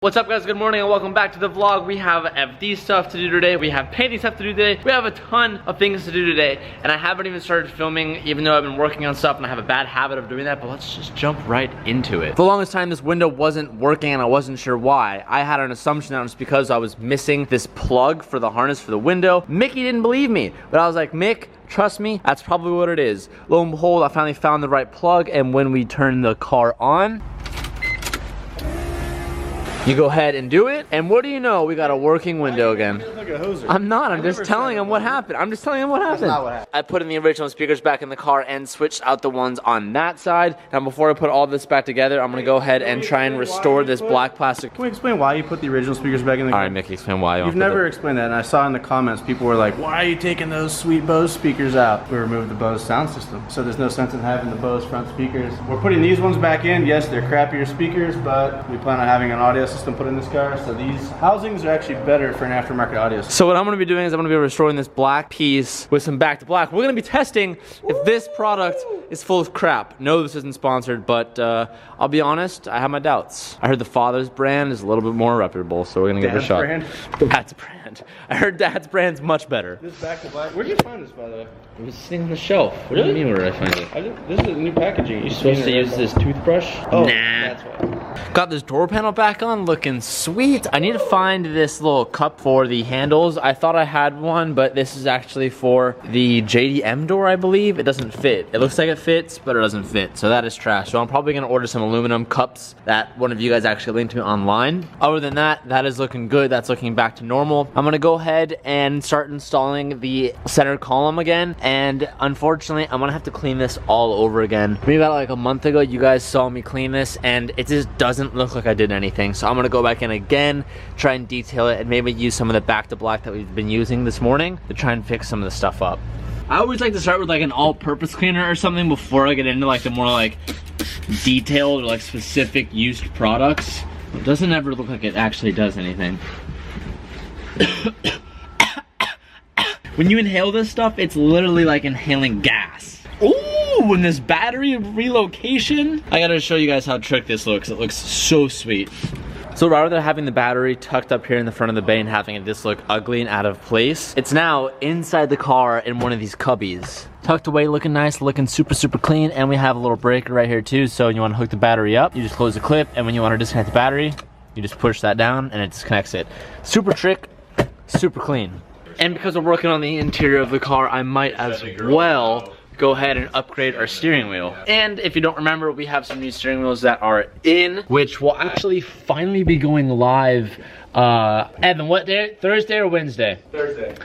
What's up guys, good morning and welcome back to the vlog. We have FD stuff to do today, we have painting stuff to do today, we have a ton of things to do today, and I haven't even started filming even though I've been working on stuff and I have a bad habit of doing that, but let's just jump right into it. For the longest time this window wasn't working and I wasn't sure why. I had an assumption that it was because I was missing this plug for the harness for the window. Mickey didn't believe me, but I was like, Mick, trust me, that's probably what it is. Lo and behold, I finally found the right plug, and when we turn the car on, you go ahead and do it, and what do you know? We got a working window again. I'm not, I'm just telling him what happened. I'm just telling him what happened. That's not what happened. I put in the original speakers back in the car and switched out the ones on that side. Now before I put all this back together, I'm gonna go ahead and try and restore this black plastic. Can we explain why you put the original speakers back in the car? Alright, Mickey, explain why. You've never explained that, and I saw in the comments people were like, why are you taking those sweet Bose speakers out? We removed the Bose sound system, so there's no sense in having the Bose front speakers. We're putting these ones back in. Yes, they're crappier speakers, but we plan on having an audio system put in this car. So these housings are actually better for an aftermarket audio system. So what I'm going to be doing is I'm going to be restoring this black piece with some back to black. We're going to be testing if this product is full of crap. No, this isn't sponsored, but I'll be honest, I have my doubts. I heard the Father's brand is a little bit more reputable, so we're going to give it a shot. Dad's brand. I heard Dad's brand's much better. This back to black. Where did you find this, by the way? It was sitting on the shelf. What do you mean, where did I find it? This is new packaging. You're supposed to use this toothbrush? Oh, nah. That's why. Got this door panel back on, looking sweet. I need to find this little cup for the handles. I thought I had one, but this is actually for the JDM door, I believe. It doesn't fit. It looks like it fits, but it doesn't fit. So that is trash. So I'm probably gonna order some aluminum cups that one of you guys actually linked to me online. Other than that, that is looking good. That's looking back to normal. I'm gonna go ahead and start installing the center column again. And unfortunately, I'm gonna have to clean this all over again. Maybe about like a month ago, you guys saw me clean this and it just doesn't look like I did anything. So I'm gonna go back in again, try and detail it, and maybe use some of the back to black that we've been using this morning to try and fix some of the stuff up. I always like to start with like an all-purpose cleaner or something before I get into like the more like detailed or like specific used products. It doesn't ever look like it actually does anything. When you inhale this stuff, it's literally like inhaling gas. Ooh, and this battery relocation. I gotta show you guys how trick this looks. It looks so sweet. So rather than having the battery tucked up here in the front of the bay and having it just look ugly and out of place, it's now inside the car in one of these cubbies. Tucked away, looking nice, looking super, super clean, and we have a little breaker right here too, so when you wanna hook the battery up, you just close the clip, and when you wanna disconnect the battery, you just push that down and it disconnects it. Super trick, super clean. And because we're working on the interior of the car, I might as well go ahead and upgrade our steering wheel. And if you don't remember, we have some new steering wheels that are in, which will actually finally be going live. Evan, what day? Thursday or Wednesday? Thursday.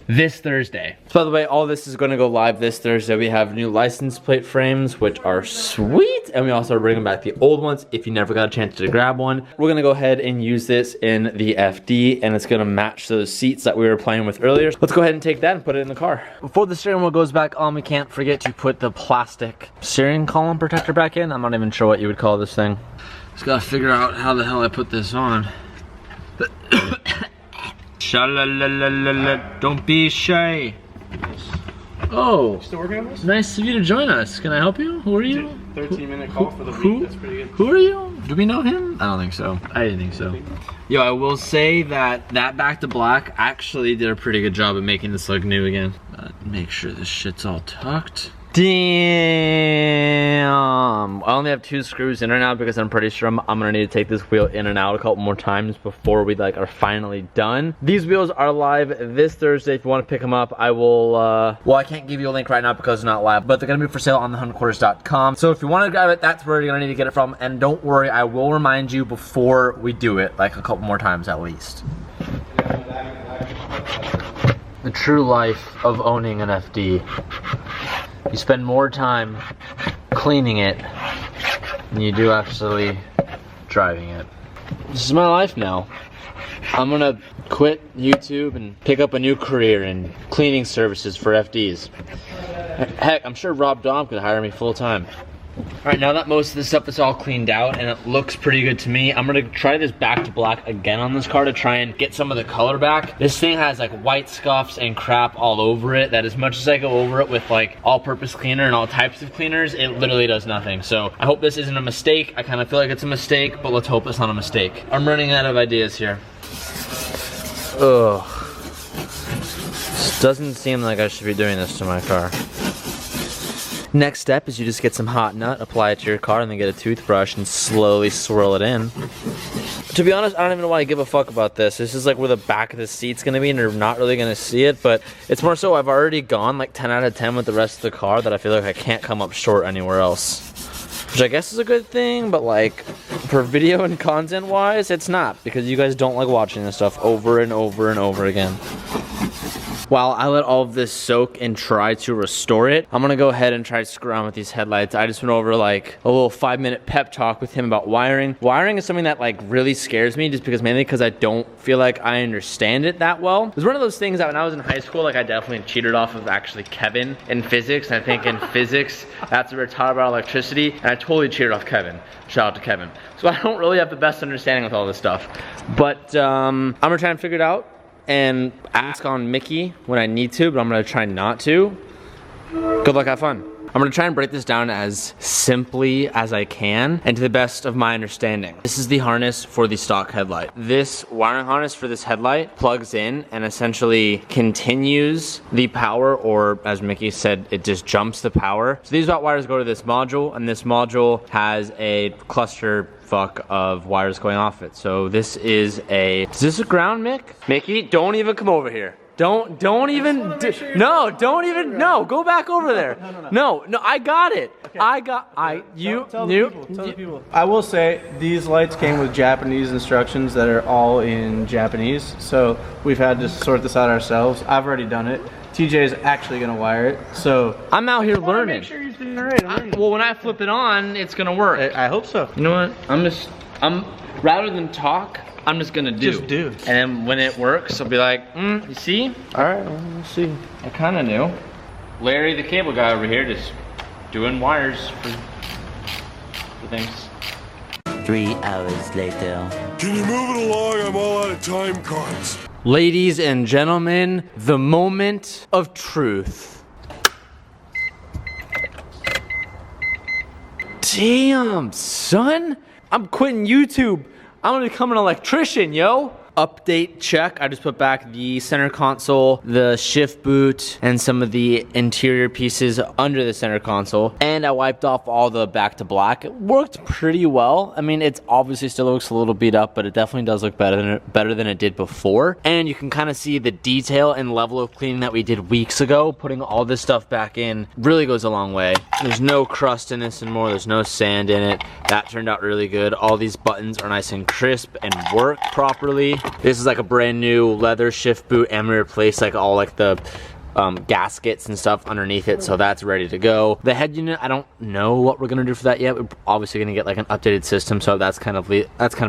This Thursday. So by the way, all this is going to go live this Thursday. We have new license plate frames, which are sweet, and we also are bringing back the old ones if you never got a chance to grab one. We're going to go ahead and use this in the FD, and it's going to match those seats that we were playing with earlier. Let's go ahead and take that and put it in the car. Before the steering wheel goes back on, we can't forget to put the plastic steering column protector back in. I'm not even sure what you would call this thing. Just got to figure out how the hell I put this on. Sha-la-la-la-la-la, don't be shy. Oh, Still working on this? Nice of you to join us. Can I help you? Who are you? 13-minute call for the week. That's pretty good. Who are you? Do we know him? I don't think so. I didn't think so. Yo, I will say that back to black actually did a pretty good job of making this look new again. Make sure this shit's all tucked. Damn. I only have 2 screws in right now because I'm pretty sure I'm gonna need to take this wheel in and out a couple more times before we like are finally done. These wheels are live this Thursday. If you want to pick them up, I will well, I can't give you a link right now because it's not live, but they're gonna be for sale on the100quarters.com. So if you want to grab it, that's where you're gonna need to get it from. And don't worry, I will remind you before we do it, like a couple more times at least. The true life of owning an FD. You spend more time cleaning it than you do actually driving it. This is my life now. I'm gonna quit YouTube and pick up a new career in cleaning services for FDs. Heck, I'm sure Rob Dom could hire me full time. All right, now that most of this stuff is all cleaned out and it looks pretty good to me, I'm gonna try this back to black again on this car to try and get some of the color back. This thing has like white scuffs and crap all over it that as much as I go over it with like all-purpose cleaner and all types of cleaners, it literally does nothing. So I hope this isn't a mistake. I kind of feel like it's a mistake, but let's hope it's not a mistake. I'm running out of ideas here. Ugh. This doesn't seem like I should be doing this to my car. Next step is you just get some hot nut, apply it to your car, and then get a toothbrush and slowly swirl it in. To be honest, I don't even know why I give a fuck about this. This is like where the back of the seat's gonna be and you're not really gonna see it, but it's more so I've already gone like 10 out of 10 with the rest of the car that I feel like I can't come up short anywhere else. Which I guess is a good thing, but like for video and content wise, it's not, because you guys don't like watching this stuff over and over and over again. While I let all of this soak and try to restore it, I'm gonna go ahead and try to screw around with these headlights. I just went over like a little 5-minute pep talk with him about wiring. Wiring is something that like really scares me, just because mainly because I don't feel like I understand it that well. It was one of those things that when I was in high school, like I definitely cheated off of actually Kevin in physics. And I think in physics, that's where we're taught about electricity. And I totally cheated off Kevin. Shout out to Kevin. So I don't really have the best understanding with all this stuff. But I'm gonna try and figure it out and ask on Mickey when I need to, but I'm gonna try not to. Good luck, have fun. I'm gonna try and break this down as simply as I can and to the best of my understanding. This is the harness for the stock headlight. This wiring harness for this headlight plugs in and essentially continues the power, or as Mickey said, it just jumps the power. So these wires go to this module, and this module has a cluster fuck of wires going off it. So this is this a ground, Mick? Mickey, don't even come over here. Don't even, no, don't even, no, go back over there. No, I got it. Okay. Tell the people. I will say, these lights came with Japanese instructions that are all in Japanese, so we've had to sort this out ourselves. I've already done it. TJ is actually gonna wire it, so. I'm out here learning. Make sure you're doing it right. Well, when I flip it on, it's gonna work. I hope so. You know what, rather than talk, I'm just gonna do. Just do. And then when it works, I'll be like, you see? All right, we'll see. I kinda knew. Larry, the cable guy over here, just doing wires for things. 3 hours later. Can you move it along? I'm all out of time cards. Ladies and gentlemen, the moment of truth. Damn, son. I'm quitting YouTube. I'm gonna become an electrician, yo. Update check. I just put back the center console, the shift boot, and some of the interior pieces under the center console. And I wiped off all the back to black. It worked pretty well. I mean, it obviously still looks a little beat up, but it definitely does look better than it did before. And you can kind of see the detail and level of cleaning that we did weeks ago. Putting all this stuff back in really goes a long way. There's no crust in this anymore. There's no sand in it. That turned out really good. All these buttons are nice and crisp and work properly. This is like a brand new leather shift boot, and we replaced like all like the gaskets and stuff underneath it, so that's ready to go. The head unit, I don't know what we're gonna do for that yet. We're obviously gonna get like an updated system, so that's kind of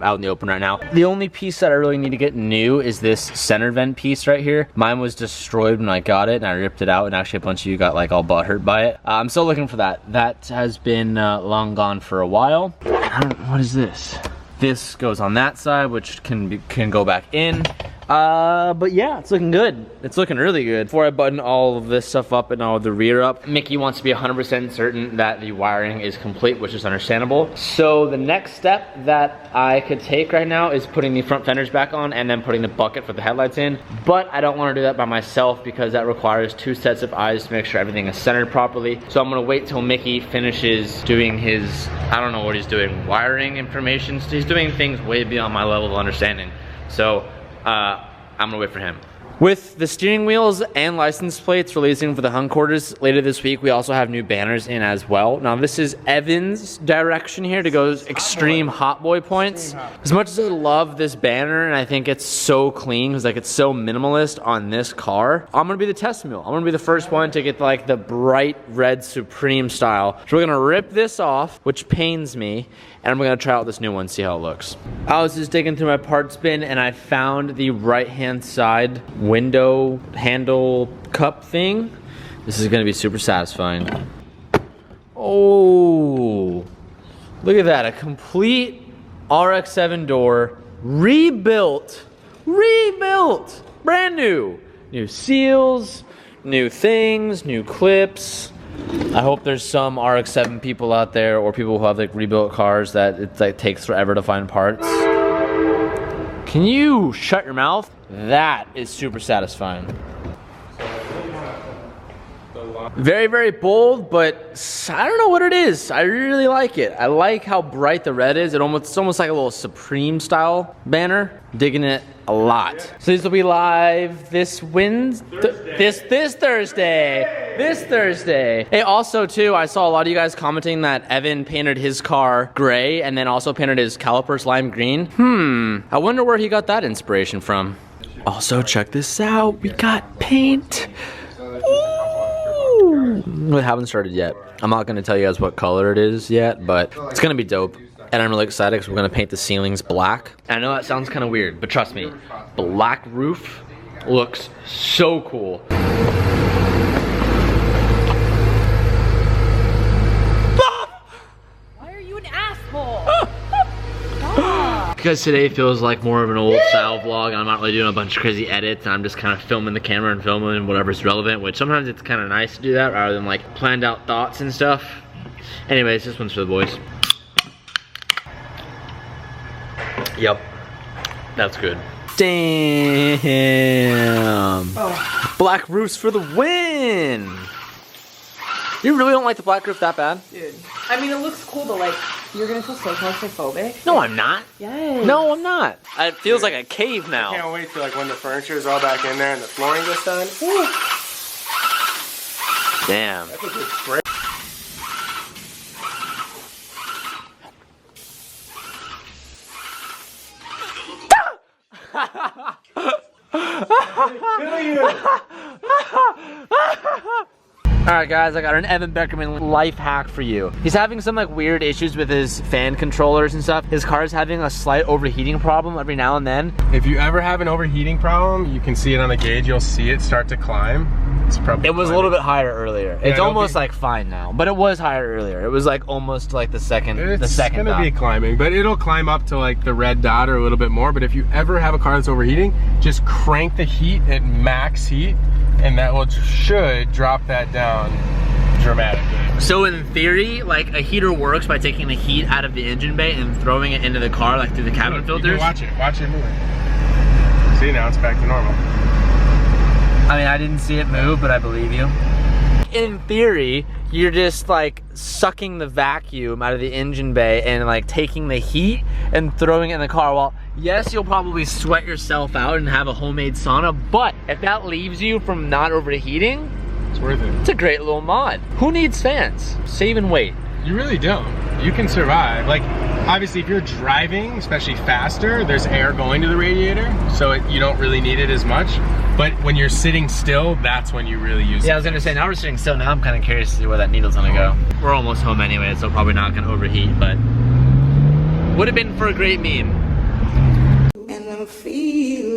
out in the open right now. The only piece that I really need to get new is this center vent piece right here. Mine was destroyed when I got it, and I ripped it out, and actually a bunch of you got like all butthurt by it. I'm still looking for that. That has been long gone for a while. What is this? This goes on that side, which can go back in. But yeah, it's looking good. It's looking really good. Before I button all of this stuff up and all of the rear up, Mickey wants to be 100% certain that the wiring is complete, which is understandable. So the next step that I could take right now is putting the front fenders back on and then putting the bucket for the headlights in. But I don't want to do that by myself because that requires 2 sets of eyes to make sure everything is centered properly. So I'm gonna wait till Mickey finishes doing his, I don't know what he's doing, wiring information. So he's doing things way beyond my level of understanding. So I'm gonna wait for him. With the steering wheels and license plates releasing for the hung quarters later this week, we also have new banners in as well. Now this is Evan's direction here to go extreme hot boy points. As much as I love this banner and I think it's so clean because like it's so minimalist on this car, I'm gonna be the test mule. I'm gonna be the first one to get like the bright red Supreme style. So we're gonna rip this off, which pains me, and I'm gonna try out this new one, see how it looks. I was just digging through my parts bin and I found the right-hand side window handle cup thing. This is gonna be super satisfying. Oh, look at that. A complete RX-7 door, rebuilt, brand new. New seals, new things, new clips. I hope there's some RX-7 people out there or people who have like rebuilt cars that it like takes forever to find parts. Can you shut your mouth? That is super satisfying. Very, very bold, but I don't know what it is. I really like it. I like how bright the red is. It's almost like a little Supreme style banner. Digging it a lot. So this will be live this Thursday. This Thursday. Hey, also too, I saw a lot of you guys commenting that Evan painted his car gray and then also painted his calipers lime green. I wonder where he got that inspiration from. Also, check this out. We got paint. We haven't started yet. I'm not gonna tell you guys what color it is yet, but it's gonna be dope. And I'm really excited because we're gonna paint the ceilings black. And I know that sounds kind of weird, but trust me, black roof looks so cool. Why are you an asshole? Because today feels like more of an old style vlog and I'm not really doing a bunch of crazy edits and I'm just kind of filming the camera and filming whatever's relevant, which sometimes it's kind of nice to do that rather than like planned out thoughts and stuff. Anyways, this one's for the boys. Yep, that's good. Damn. Oh. Black roofs for the win. You really don't like the black roof that bad? Dude. I mean, it looks cool, but like, you're gonna feel so claustrophobic. No, I'm not. Yes. No, I'm not. It feels like a cave now. I can't wait till like when the furniture is all back in there and the flooring gets done. Woo. Damn. That's a good spray. Alright guys, I got an Evan Beckerman life hack for you. He's having some like weird issues with his fan controllers and stuff. His car is having a slight overheating problem every now and then. If you ever have an overheating problem, you can see it on the gauge. You'll see it start to climb. It's probably It was a little bit higher earlier. Yeah, it's almost like fine now, but it was higher earlier. It was like almost like the second It's gonna be climbing, but it'll climb up to like the red dot or a little bit more. But if you ever have a car that's overheating, just crank the heat at max heat, and that should drop that down dramatically. So in theory, like a heater works by taking the heat out of the engine bay and throwing it into the car, like through the cabin filters. Watch it move. See, now it's back to normal. I mean, I didn't see it move, but I believe you. In theory, you're just like sucking the vacuum out of the engine bay and like taking the heat and throwing it in the car. Well, yes, you'll probably sweat yourself out and have a homemade sauna, but if that leaves you from not overheating, it's worth it. It's a great little mod. Who needs fans? Saving weight. You really don't. You can survive. Like, obviously if you're driving, especially faster, there's air going to the radiator, so you don't really need it as much. But when you're sitting still, that's when you really use it. Yeah, I was gonna say, now we're sitting still, now I'm kind of curious to see where that needle's gonna go. We're almost home anyway, so probably not gonna overheat, but would have been for a great meme. And I'm feeling